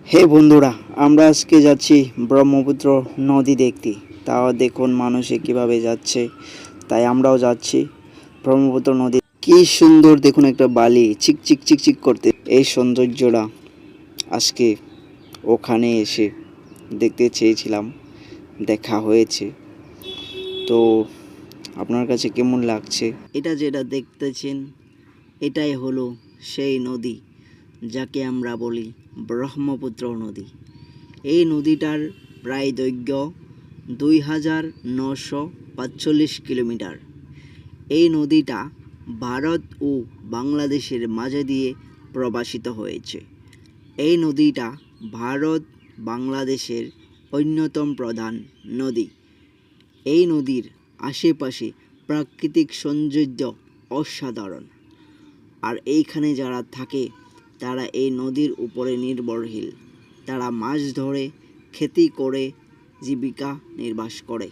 হে বন্ধুরা, আমরা আজকে যাচ্ছি ব্রহ্মপুত্র নদী দেখতে। তাও দেখুন মানুষে কিভাবে যাচ্ছে, তাই আমরাও যাচ্ছি ব্রহ্মপুত্র নদী। কি সুন্দর দেখুন, একটা বালি চিক চিক চিক চিক করতে। এই সৌন্দর্যটা আজকে ওখানে এসে দেখতে চেয়েছিলাম, দেখা হয়েছে। তো আপনার কাছে কেমন লাগছে? এটা যেটা দেখতেছেন, এটাই হলো সেই নদী যাকে আমরা বলি ব্রহ্মপুত্র নদী। এই নদীটার প্রায় দৈর্ঘ্য ২,৯৪৫ কিলোমিটার। এই নদীটা ভারত ও বাংলাদেশের মাঝে দিয়ে প্রবাহিত হয়েছে। এই নদীটা ভারত বাংলাদেশের অন্যতম প্রধান নদী। এই নদীর আশেপাশে প্রাকৃতিক সৌন্দর্য অসাধারণ। আর এইখানে যারা থাকে তারা এই নদীর উপরে নির্ভরশীল। তারা মাছ ধরে, খেতি করে জীবিকা নির্বাহ করে।